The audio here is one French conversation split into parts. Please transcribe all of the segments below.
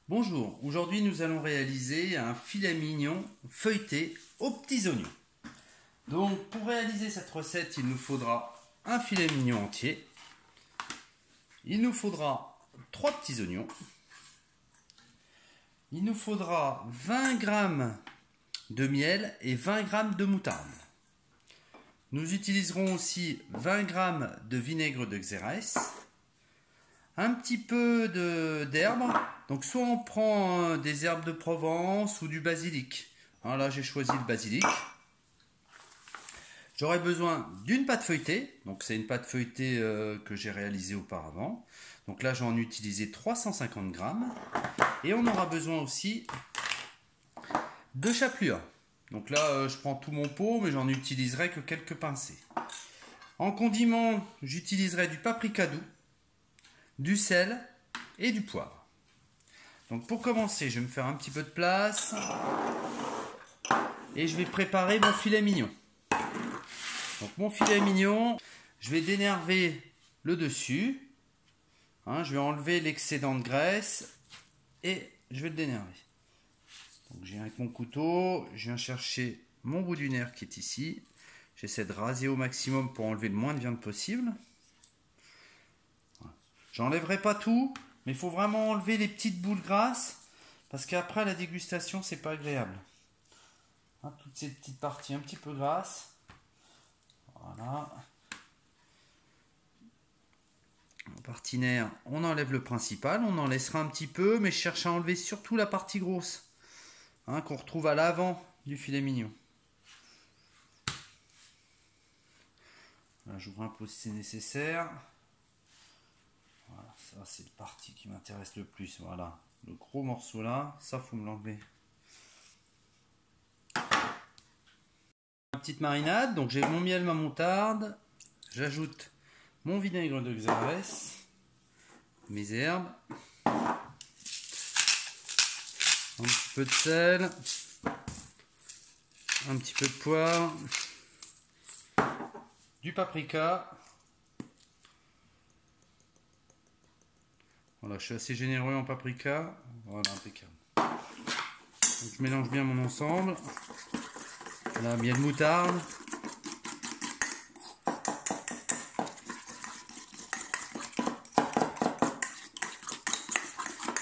Bonjour, aujourd'hui nous allons réaliser un filet mignon feuilleté aux petits oignons. Donc pour réaliser cette recette, il nous faudra un filet mignon entier. Il nous faudra 3 petits oignons. Il nous faudra 20 g de miel et 20 g de moutarde. Nous utiliserons aussi 20 g de vinaigre de Xérès. Un petit peu d'herbes, donc soit on prend des herbes de Provence ou du basilic. Alors là j'ai choisi le basilic. J'aurai besoin d'une pâte feuilletée, donc c'est une pâte feuilletée que j'ai réalisée auparavant. Donc là j'en ai utilisé 350 g. Et on aura besoin aussi de chapelure. Donc là je prends tout mon pot, mais j'en utiliserai que quelques pincées. En condiment, j'utiliserai du paprika doux, du sel et du poivre. Donc pour commencer, je vais me faire un petit peu de place et je vais préparer mon filet mignon. Donc mon filet mignon, je vais dénerver le dessus, je vais enlever l'excédent de graisse et je vais le dénerver. Donc j'ai avec mon couteau, je viens chercher mon bout du nerf qui est ici. J'essaie de raser au maximum pour enlever le moins de viande possible. J'enlèverai pas tout, mais il faut vraiment enlever les petites boules grasses parce qu'après la dégustation c'est pas agréable. Toutes ces petites parties un petit peu grasses. Voilà. En partie nerf, on enlève le principal, on en laissera un petit peu, mais je cherche à enlever surtout la partie grosse qu'on retrouve à l'avant du filet mignon. Là, j'ouvre un peu si c'est nécessaire. Voilà, ça c'est la partie qui m'intéresse le plus. Voilà, le gros morceau là, ça faut me l'enlever. Ma petite marinade, donc j'ai mon miel, ma moutarde. J'ajoute mon vinaigre de Xérès, mes herbes, un petit peu de sel, un petit peu de poivre, du paprika. Voilà, je suis assez généreux en paprika. Voilà, impeccable. Donc, je mélange bien mon ensemble. Là, miel moutarde.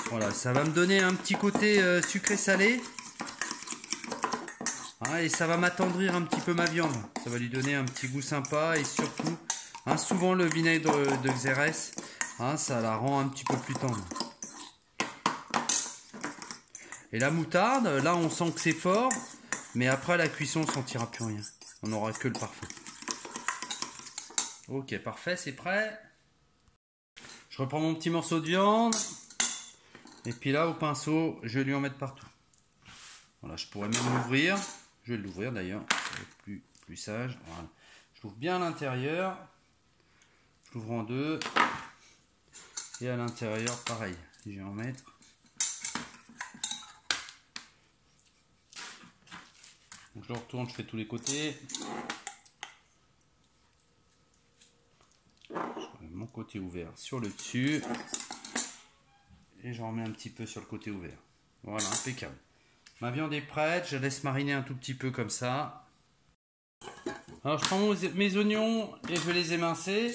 Voilà, ça va me donner un petit côté sucré-salé. Et ça va m'attendrir un petit peu ma viande. Ça va lui donner un petit goût sympa et surtout, souvent le vinaigre de Xérès, ça la rend un petit peu plus tendre. Et la moutarde, là on sent que c'est fort, mais après à la cuisson on ne sentira plus rien. On n'aura que le parfum. Ok, parfait, c'est prêt. Je reprends mon petit morceau de viande. Et puis là au pinceau, je vais lui en mettre partout. Voilà, je pourrais même l'ouvrir. Je vais l'ouvrir d'ailleurs, ça va être plus sage. Voilà. Je l'ouvre bien à l'intérieur. Je l'ouvre en deux. Et à l'intérieur, pareil. Je vais en mettre. Donc je le retourne, je fais tous les côtés. Je mets mon côté ouvert sur le dessus. Et j'en remets un petit peu sur le côté ouvert. Voilà, impeccable. Ma viande est prête, je laisse mariner un tout petit peu comme ça. Alors je prends mes oignons et je vais les émincer.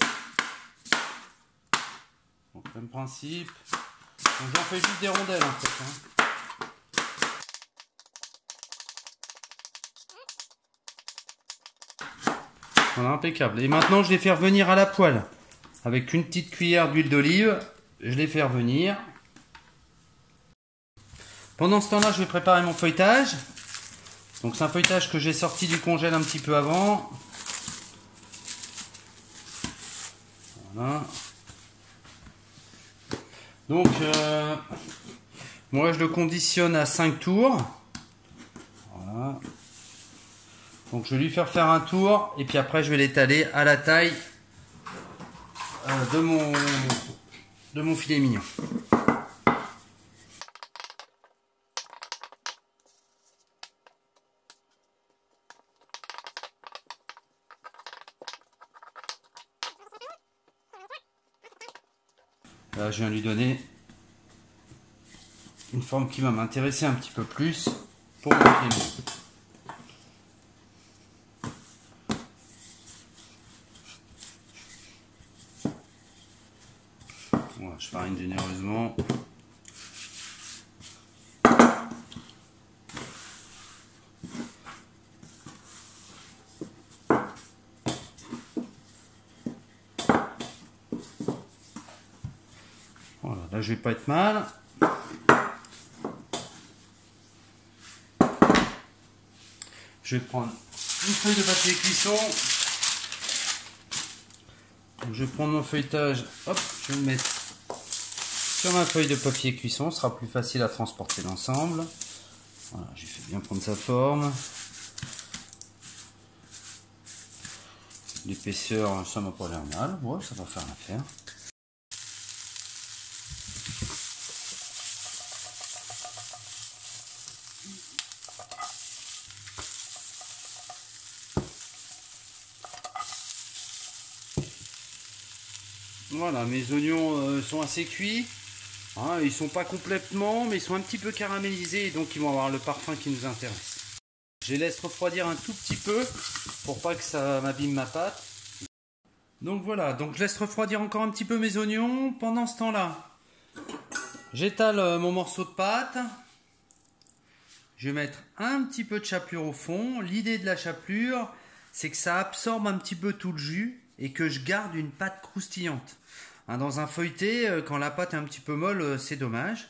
Donc même principe. Donc j'en fais juste des rondelles en fait. Voilà, impeccable. Et maintenant je les fais revenir à la poêle. Avec une petite cuillère d'huile d'olive, je les fais revenir. Pendant ce temps-là, je vais préparer mon feuilletage. Donc c'est un feuilletage que j'ai sorti du congèle un petit peu avant. Voilà. Donc moi je le conditionne à 5 tours. Voilà. Donc je vais lui faire un tour et puis après je vais l'étaler à la taille de mon filet mignon. Là, je viens lui donner une forme qui va m'intéresser un petit peu plus pour mon piano. Voilà, je farine généreusement. Voilà, là je vais pas être mal. Je vais prendre une feuille de papier cuisson. Donc, je vais prendre mon feuilletage, hop, je vais le mettre sur ma feuille de papier cuisson, ce sera plus facile à transporter l'ensemble. Voilà, j'ai fait bien prendre sa forme. L'épaisseur, ça m'a pas l'air mal, ouais, ça va faire l'affaire. Voilà, mes oignons sont assez cuits. Hein, ils sont pas complètement, mais ils sont un petit peu caramélisés, et donc ils vont avoir le parfum qui nous intéresse. Je les laisse refroidir un tout petit peu pour pas que ça m'abîme ma pâte. Donc voilà, donc je laisse refroidir encore un petit peu mes oignons. Pendant ce temps-là, j'étale mon morceau de pâte. Je vais mettre un petit peu de chapelure au fond. L'idée de la chapelure, c'est que ça absorbe un petit peu tout le jus et que je garde une pâte croustillante. Hein, dans un feuilleté, quand la pâte est un petit peu molle, c'est dommage.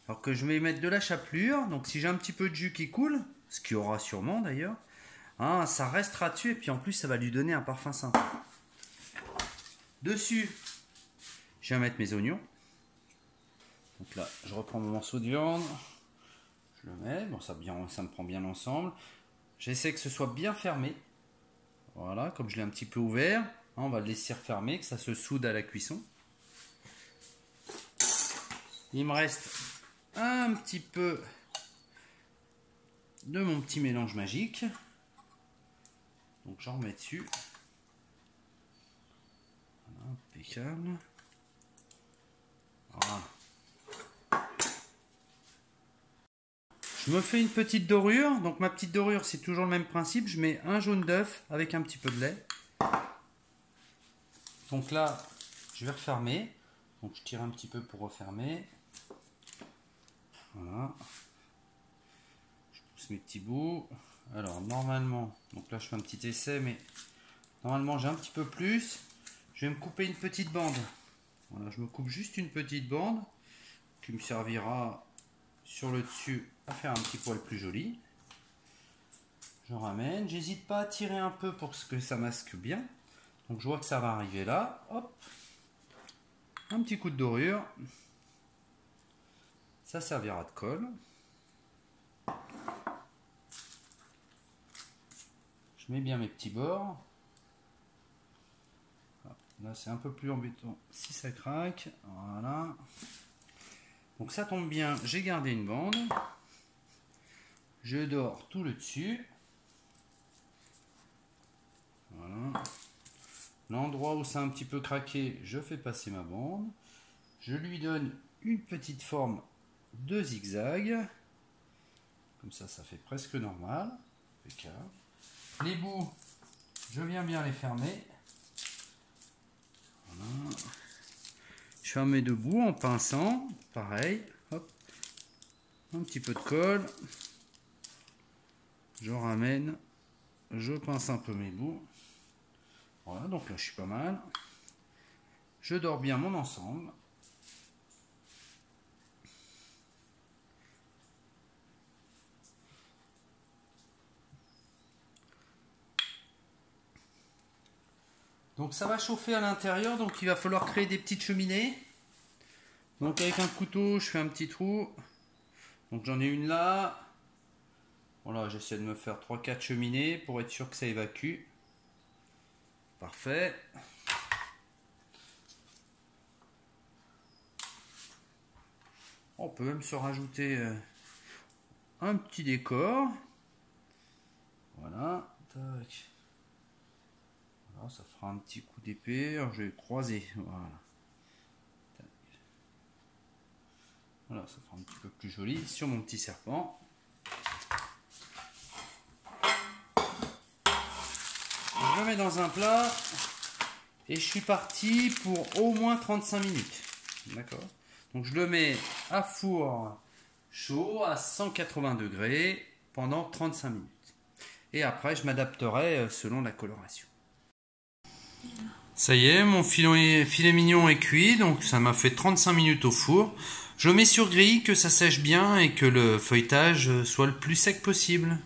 Alors que je vais mettre de la chapelure. Donc si j'ai un petit peu de jus qui coule, ce qu'il y aura sûrement d'ailleurs, hein, ça restera dessus et puis en plus ça va lui donner un parfum sympa. Dessus, je vais mettre mes oignons. Donc là, je reprends mon morceau de viande. Je le mets. Bon, ça me prend bien l'ensemble. J'essaie que ce soit bien fermé. Voilà, comme je l'ai un petit peu ouvert. On va le laisser refermer, que ça se soude à la cuisson. Il me reste un petit peu de mon petit mélange magique. Donc j'en remets dessus. Voilà, impeccable. Voilà. Je me fais une petite dorure. Donc ma petite dorure, c'est toujours le même principe. Je mets un jaune d'œuf avec un petit peu de lait. Donc là, je vais refermer. Donc je tire un petit peu pour refermer. Voilà. Je pousse mes petits bouts. Alors normalement, donc là je fais un petit essai, mais normalement j'ai un petit peu plus. Je vais me couper une petite bande. Voilà, je me coupe juste une petite bande qui me servira sur le dessus à faire un petit poil plus joli. Je ramène. J'hésite pas à tirer un peu pour que ça masque bien. Donc je vois que ça va arriver là. Hop. Un petit coup de dorure. Ça servira de colle. Je mets bien mes petits bords. Là c'est un peu plus embêtant si ça craque. Voilà. Donc ça tombe bien, j'ai gardé une bande. Je dore tout le dessus. Voilà. L'endroit où ça a un petit peu craqué, je fais passer ma bande. Je lui donne une petite forme de zigzag. Comme ça, ça fait presque normal. Impeccable. Les bouts, je viens bien les fermer. Voilà. Je ferme mes deux bouts en pinçant. Pareil. Hop. Un petit peu de colle. Je ramène. Je pince un peu mes bouts. Voilà, donc là je suis pas mal. Je dore bien mon ensemble. Donc ça va chauffer à l'intérieur, donc il va falloir créer des petites cheminées. Donc avec un couteau, je fais un petit trou. Donc j'en ai une là. Voilà, j'essaie de me faire 3-4 cheminées pour être sûr que ça évacue. Parfait. On peut même se rajouter un petit décor. Voilà. Tac. Alors, ça fera un petit coup d'épée. Je vais croiser. Voilà. Tac. Voilà, ça fera un petit peu plus joli sur mon petit serpent. Je le mets dans un plat et je suis parti pour au moins 35 minutes. D'accord. Donc je le mets à four chaud à 180 degrés pendant 35 minutes. Et après je m'adapterai selon la coloration. Ça y est, mon filet mignon est cuit, donc ça m'a fait 35 minutes au four. Je le mets sur grille, que ça sèche bien et que le feuilletage soit le plus sec possible.